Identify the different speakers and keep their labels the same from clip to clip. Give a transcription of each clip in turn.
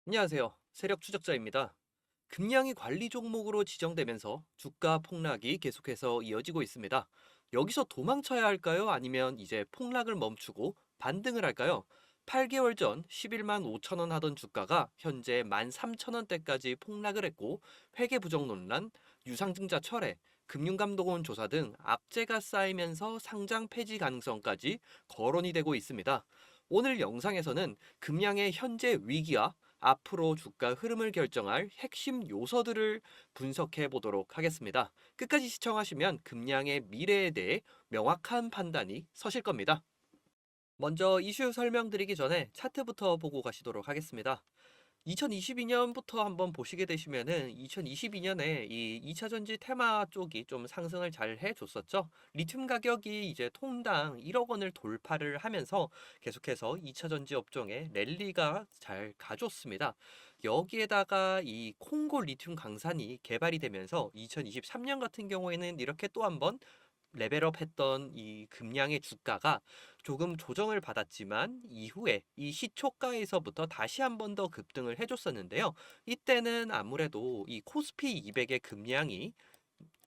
Speaker 1: 안녕하세요. 세력 추적자입니다. 금양이 관리 종목으로 지정되면서 주가 폭락이 계속해서 이어지고 있습니다. 여기서 도망쳐야 할까요? 아니면 이제 폭락을 멈추고 반등을 할까요? 8개월 전 11만 5천 원 하던 주가가 현재 13,000원대까지 폭락을 했고 회계 부정 논란, 유상증자 철회, 금융감독원 조사 등 악재가 쌓이면서 상장 폐지 가능성까지 거론이 되고 있습니다. 오늘 영상에서는 금양의 현재 위기와 앞으로 주가 흐름을 결정할 핵심 요소들을 분석해 보도록 하겠습니다. 끝까지 시청하시면 금양의 미래에 대해 명확한 판단이 서실 겁니다. 먼저 이슈 설명드리기 전에 차트부터 보고 가시도록 하겠습니다. 2022년부터 한번 보시게 되시면은 2022년에 이 2차 전지 테마 쪽이 좀 상승을 잘 해줬었죠. 리튬 가격이 이제 통당 1억 원을 돌파를 하면서 계속해서 2차 전지 업종에 랠리가 잘 가줬습니다. 여기에다가 이 콩고 리튬 강산이 개발이 되면서 2023년 같은 경우에는 이렇게 또 한번 레벨업 했던 이 금양의 주가가 조금 조정을 받았지만 이후에 이 시초가에서부터 다시 한 번 더 급등을 해줬었는데요. 이때는 아무래도 이 코스피 200의 금량이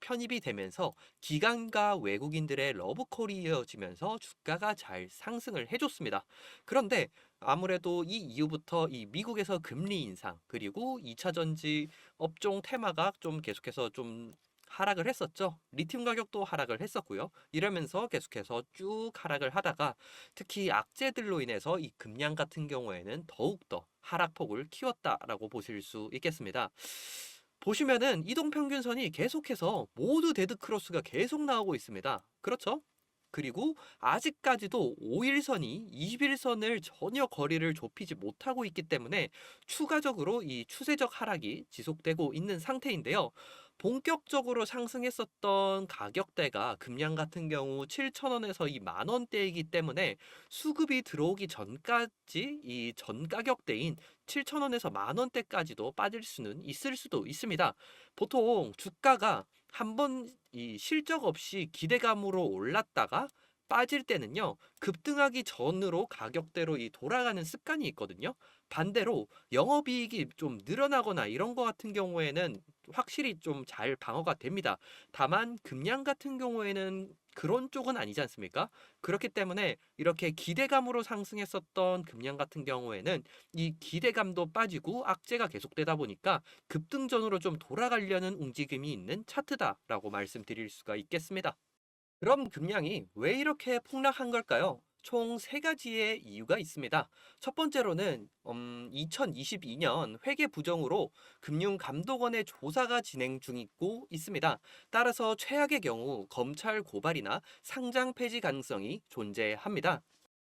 Speaker 1: 편입이 되면서 기관과 외국인들의 러브콜이 이어지면서 주가가 잘 상승을 해줬습니다. 그런데 아무래도 이 이후부터 이 미국에서 금리 인상 그리고 2차 전지 업종 테마가 좀 계속해서 좀 하락을 했었죠. 리튬 가격도 하락을 했었고요. 이러면서 계속해서 쭉 하락을 하다가 특히 악재들로 인해서 이 금양 같은 경우에는 더욱더 하락폭을 키웠다라고 보실 수 있겠습니다. 보시면은 이동평균선이 계속해서 모두 데드크로스가 계속 나오고 있습니다. 그렇죠? 그리고 아직까지도 5일선이 21선을 전혀 거리를 좁히지 못하고 있기 때문에 추가적으로 이 추세적 하락이 지속되고 있는 상태인데요. 본격적으로 상승했었던 가격대가 금양 같은 경우 7,000원에서 이 만원대이기 때문에 수급이 들어오기 전까지 이 전 가격대인 7,000원에서 만원대까지도 빠질 수는 있을 수도 있습니다. 보통 주가가 한번 이 실적 없이 기대감으로 올랐다가 빠질 때는요, 급등하기 전으로 가격대로 이 돌아가는 습관이 있거든요. 반대로 영업이익이 좀 늘어나거나 이런 거 같은 경우에는 확실히 좀 잘 방어가 됩니다. 다만 금양 같은 경우에는 그런 쪽은 아니지 않습니까? 그렇기 때문에 이렇게 기대감으로 상승했었던 금양 같은 경우에는 이 기대감도 빠지고 악재가 계속되다 보니까 급등전으로 좀 돌아가려는 움직임이 있는 차트다라고 말씀드릴 수가 있겠습니다. 그럼 금량이 왜 이렇게 폭락한 걸까요? 총 세 가지의 이유가 있습니다. 첫 번째로는 2022년 회계 부정으로 금융감독원의 조사가 진행 중이고 있습니다. 따라서 최악의 경우 검찰 고발이나 상장 폐지 가능성이 존재합니다.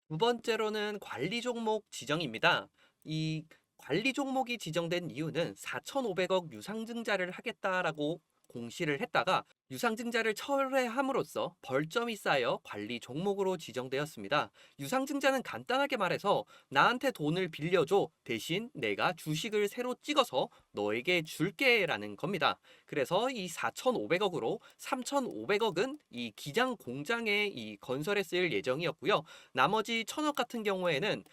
Speaker 1: 두 번째로는 관리 종목 지정입니다. 이 관리 종목이 지정된 이유는 4,500억 유상증자를 하겠다라고 공시를 했다가 유상증자를 철회함으로써 벌점이 쌓여 관리 종목으로 지정되었습니다. 유상증자는 간단하게 말해서 나한테 돈을 빌려줘 대신 내가 주식을 새로 찍어서 너에게 줄게라는 겁니다. 그래서 이 4,500억으로 3,500억은 이 기장 공장의 이 건설에 쓰일 예정이었고요. 나머지 1,000억 같은 경우에는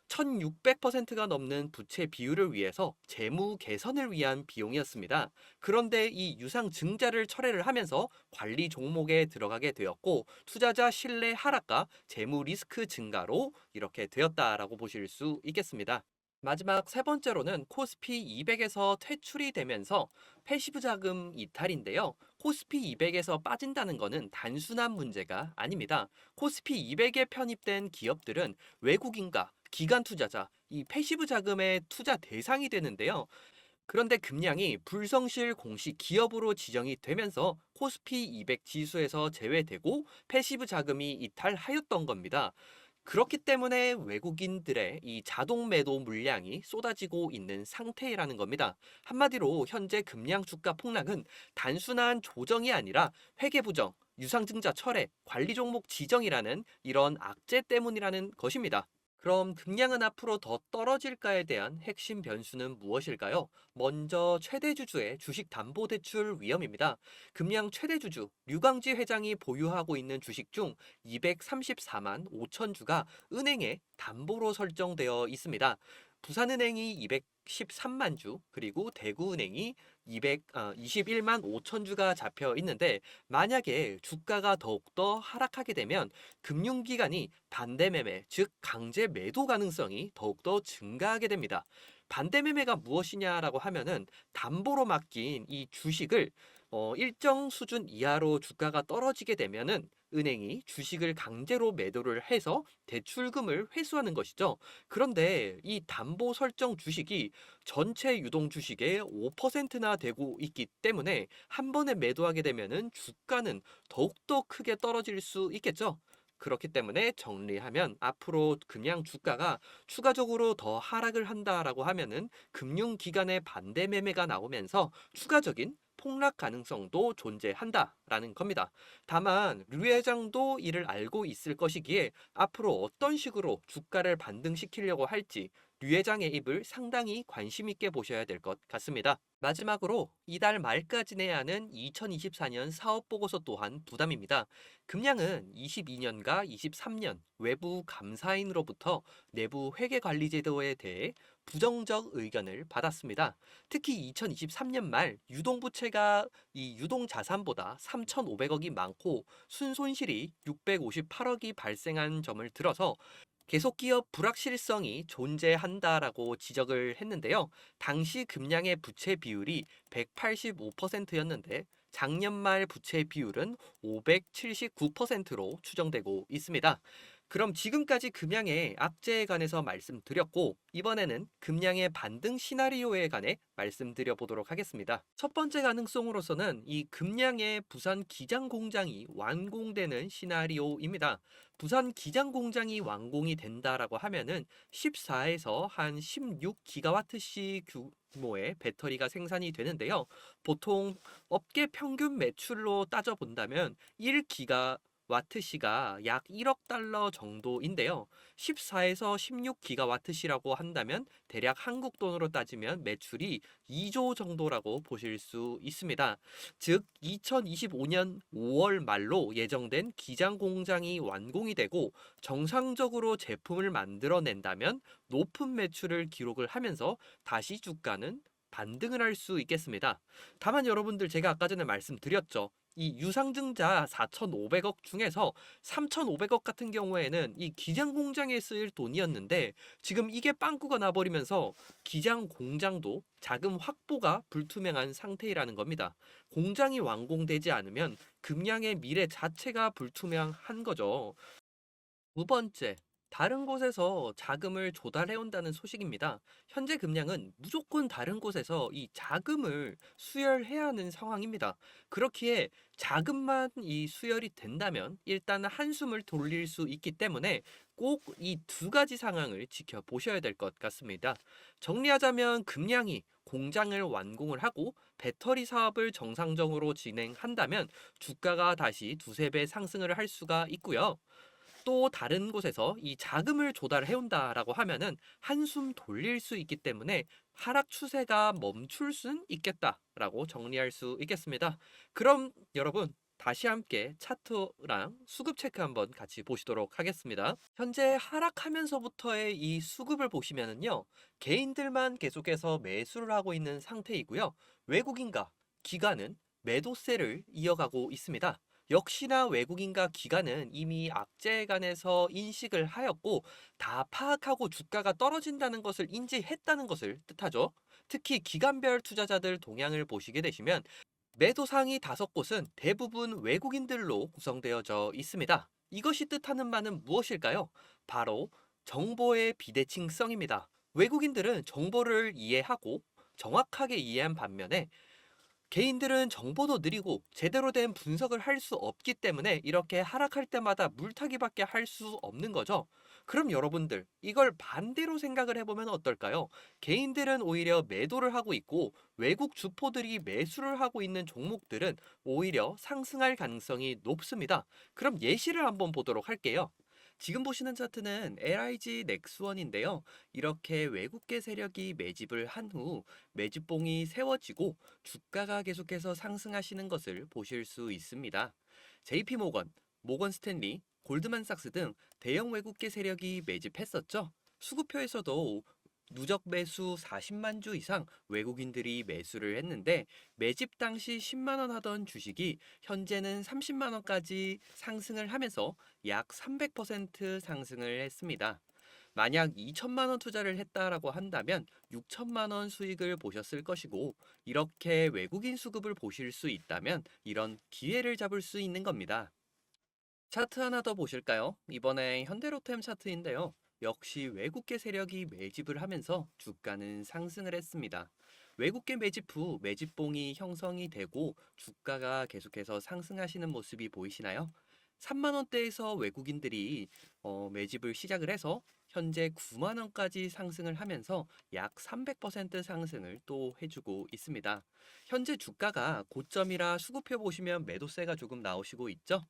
Speaker 1: 1600%가 넘는 부채 비율을 위해서 재무 개선을 위한 비용이었습니다. 그런데 이 유상 증자를 철회를 하면서 관리 종목에 들어가게 되었고 투자자 신뢰 하락과 재무 리스크 증가로 이렇게 되었다라고 보실 수 있겠습니다. 마지막 세 번째로는 코스피 200에서 퇴출이 되면서 패시브 자금 이탈인데요. 코스피 200에서 빠진다는 것은 단순한 문제가 아닙니다. 코스피 200에 편입된 기업들은 외국인과 기관 투자자, 이 패시브 자금의 투자 대상이 되는데요. 그런데 금량이 불성실 공식 기업으로 지정이 되면서 코스피 200 지수에서 제외되고 패시브 자금이 이탈하였던 겁니다. 그렇기 때문에 외국인들의 이 자동 매도 물량이 쏟아지고 있는 상태라는 겁니다. 한마디로 현재 금량 주가 폭락은 단순한 조정이 아니라 회계 부정, 유상증자 철회, 관리 종목 지정이라는 이런 악재 때문이라는 것입니다. 그럼 금량은 앞으로 더 떨어질까에 대한 핵심 변수는 무엇일까요? 먼저 최대 주주의 주식 담보 대출 위험입니다. 금량 최대 주주 류광지 회장이 보유하고 있는 주식 중 234만 5천 주가 은행에 담보로 설정되어 있습니다. 부산은행이 113만 주, 그리고 대구은행이 21만 5천 주가 잡혀 있는데, 만약에 주가가 더욱더 하락하게 되면 금융기관이 반대매매, 즉 강제 매도 가능성이 더욱더 증가하게 됩니다. 반대매매가 무엇이냐라고 하면은 담보로 맡긴 이 주식을 일정 수준 이하로 주가가 떨어지게 되면은 은행이 주식을 강제로 매도를 해서 대출금을 회수하는 것이죠. 그런데 이 담보 설정 주식이 전체 유동 주식의 5%나 되고 있기 때문에 한 번에 매도하게 되면은 주가는 더욱더 크게 떨어질 수 있겠죠. 그렇기 때문에 정리하면 앞으로 그냥 주가가 추가적으로 더 하락을 한다라고 하면은 금융기관의 반대 매매가 나오면서 추가적인 폭락 가능성도 존재한다라는 겁니다. 다만 류 회장도 이를 알고 있을 것이기에 앞으로 어떤 식으로 주가를 반등시키려고 할지 류 회장의 입을 상당히 관심 있게 보셔야 될 것 같습니다. 마지막으로 이달 말까지 내야 하는 2024년 사업보고서 또한 부담입니다. 금양은 22년과 23년 외부 감사인으로부터 내부 회계관리제도에 대해 부정적 의견을 받았습니다. 특히 2023년 말 유동부채가 이 유동자산보다 3,500억이 많고 순손실이 658억이 발생한 점을 들어서 계속기업 불확실성이 존재한다라고 지적을 했는데요. 당시 금량의 부채 비율이 185%였는데 작년 말 부채 비율은 579%로 추정되고 있습니다. 그럼 지금까지 금양의 악재에 관해서 말씀드렸고, 이번에는 금양의 반등 시나리오에 관해 말씀드려 보도록 하겠습니다. 첫 번째 가능성으로서는 이 금양의 부산 기장 공장이 완공되는 시나리오입니다. 부산 기장 공장이 완공이 된다라고 하면은 14에서 한 16기가와트시 규모의 배터리가 생산이 되는데요. 보통 업계 평균 매출로 따져 본다면 1기가 와트시가 약 1억 달러 정도인데요. 14에서 16기가와트시라고 한다면 대략 한국 돈으로 따지면 매출이 2조 정도라고 보실 수 있습니다. 즉 2025년 5월 말로 예정된 기장 공장이 완공이 되고 정상적으로 제품을 만들어낸다면 높은 매출을 기록을 하면서 다시 주가는 반등을 할 수 있겠습니다. 다만 여러분들 제가 아까 전에 말씀드렸죠. 이 유상증자 4,500억 중에서 3,500억 같은 경우에는 이 기장 공장에 쓰일 돈이었는데 지금 이게 빵꾸가 나버리면서 기장 공장도 자금 확보가 불투명한 상태라는 겁니다. 공장이 완공되지 않으면 금양의 미래 자체가 불투명한 거죠. 두 번째, 다른 곳에서 자금을 조달해 온다는 소식입니다. 현재 금량은 무조건 다른 곳에서 이 자금을 수혈해야 하는 상황입니다. 그렇기에 자금만 이 수혈이 된다면 일단 한숨을 돌릴 수 있기 때문에 꼭 이 두 가지 상황을 지켜보셔야 될 것 같습니다. 정리하자면 금량이 공장을 완공을 하고 배터리 사업을 정상적으로 진행한다면 주가가 다시 두세 배 상승을 할 수가 있고요. 또 다른 곳에서 이 자금을 조달해 온다라고 하면은 한숨 돌릴 수 있기 때문에 하락 추세가 멈출 순 있겠다라고 정리할 수 있겠습니다. 그럼 여러분 다시 함께 차트랑 수급 체크 한번 같이 보시도록 하겠습니다. 현재 하락하면서부터의 이 수급을 보시면은요. 개인들만 계속해서 매수를 하고 있는 상태이고요. 외국인과 기관은 매도세를 이어가고 있습니다. 역시나 외국인과 기관은 이미 악재에 관해서 인식을 하였고 다 파악하고 주가가 떨어진다는 것을 인지했다는 것을 뜻하죠. 특히 기관별 투자자들 동향을 보시게 되시면 매도 상위 5곳은 대부분 외국인들로 구성되어져 있습니다. 이것이 뜻하는 바는 무엇일까요? 바로 정보의 비대칭성입니다. 외국인들은 정보를 이해하고 정확하게 이해한 반면에 개인들은 정보도 느리고 제대로 된 분석을 할 수 없기 때문에 이렇게 하락할 때마다 물타기밖에 할 수 없는 거죠. 그럼 여러분들 이걸 반대로 생각을 해보면 어떨까요? 개인들은 오히려 매도를 하고 있고 외국 주포들이 매수를 하고 있는 종목들은 오히려 상승할 가능성이 높습니다. 그럼 예시를 한번 보도록 할게요. 지금 보시는 차트는 LIG 넥스원인데요. 이렇게 외국계 세력이 매집을 한 후 매집봉이 세워지고 주가가 계속해서 상승하시는 것을 보실 수 있습니다. JP모건, 모건스탠리, 골드만삭스 등 대형 외국계 세력이 매집했었죠. 수급표에서도 누적 매수 40만 주 이상 외국인들이 매수를 했는데 매집 당시 10만 원 하던 주식이 현재는 30만 원까지 상승을 하면서 약 300% 상승을 했습니다. 만약 2천만 원 투자를 했다라고 한다면 6천만 원 수익을 보셨을 것이고 이렇게 외국인 수급을 보실 수 있다면 이런 기회를 잡을 수 있는 겁니다. 차트 하나 더 보실까요? 이번에 현대로템 차트인데요. 역시 외국계 세력이 매집을 하면서 주가는 상승을 했습니다. 외국계 매집 후 매집봉이 형성이 되고 주가가 계속해서 상승하시는 모습이 보이시나요? 3만 원대에서 외국인들이 매집을 시작을 해서 현재 9만 원까지 상승을 하면서 약 300% 상승을 또 해주고 있습니다. 현재 주가가 고점이라 수급해 보시면 매도세가 조금 나오시고 있죠?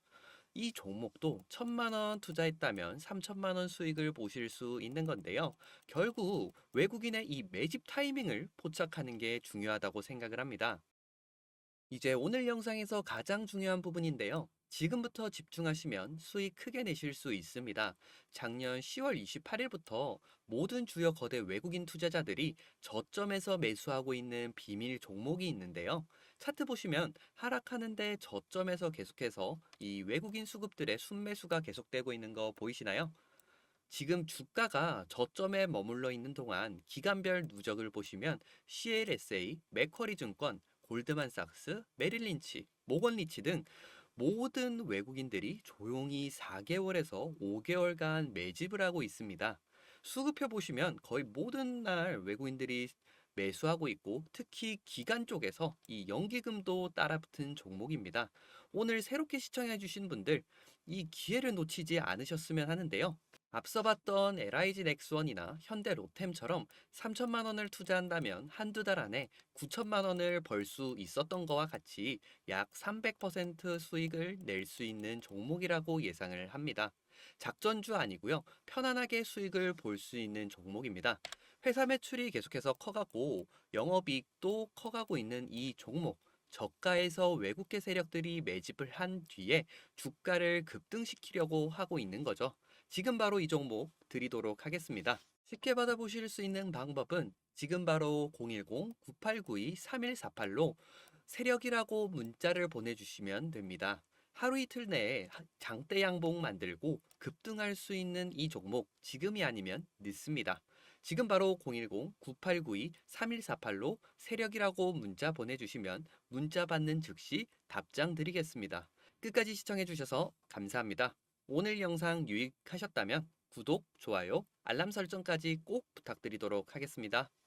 Speaker 1: 이 종목도 1천만 원 투자했다면 3천만 원 수익을 보실 수 있는 건데요. 결국 외국인의 이 매집 타이밍을 포착하는 게 중요하다고 생각을 합니다. 이제 오늘 영상에서 가장 중요한 부분인데요. 지금부터 집중하시면 수익 크게 내실 수 있습니다. 작년 10월 28일부터 모든 주요 거대 외국인 투자자들이 저점에서 매수하고 있는 비밀 종목이 있는데요. 차트 보시면 하락하는데 저점에서 계속해서 이 외국인 수급들의 순매수가 계속되고 있는 거 보이시나요? 지금 주가가 저점에 머물러 있는 동안 기간별 누적을 보시면 CLSA, 맥쿼리 증권, 골드만삭스, 메릴린치, 모건리치 등 모든 외국인들이 조용히 4개월에서 5개월간 매집을 하고 있습니다. 수급표 보시면 거의 모든 날 외국인들이 매수하고 있고 특히 기간 쪽에서 이 연기금도 따라붙은 종목입니다. 오늘 새롭게 시청해 주신 분들 이 기회를 놓치지 않으셨으면 하는데요. 앞서 봤던 LIG 넥스원이나 현대 로템처럼 3천만 원을 투자한다면 한두 달 안에 9천만 원을 벌 수 있었던 거와 같이 약 300% 수익을 낼 수 있는 종목이라고 예상을 합니다. 작전주 아니고요. 편안하게 수익을 볼 수 있는 종목입니다. 회사 매출이 계속해서 커가고 영업이익도 커가고 있는 이 종목. 저가에서 외국계 세력들이 매집을 한 뒤에 주가를 급등시키려고 하고 있는 거죠. 지금 바로 이 종목 드리도록 하겠습니다. 쉽게 받아보실 수 있는 방법은 지금 바로 010-9892-3148로 세력이라고 문자를 보내주시면 됩니다. 하루 이틀 내에 장대 양봉 만들고 급등할 수 있는 이 종목 지금이 아니면 늦습니다. 지금 바로 010-9892-3148로 세력이라고 문자 보내주시면 문자 받는 즉시 답장 드리겠습니다. 끝까지 시청해주셔서 감사합니다. 오늘 영상 유익하셨다면 구독, 좋아요, 알람 설정까지 꼭 부탁드리도록 하겠습니다.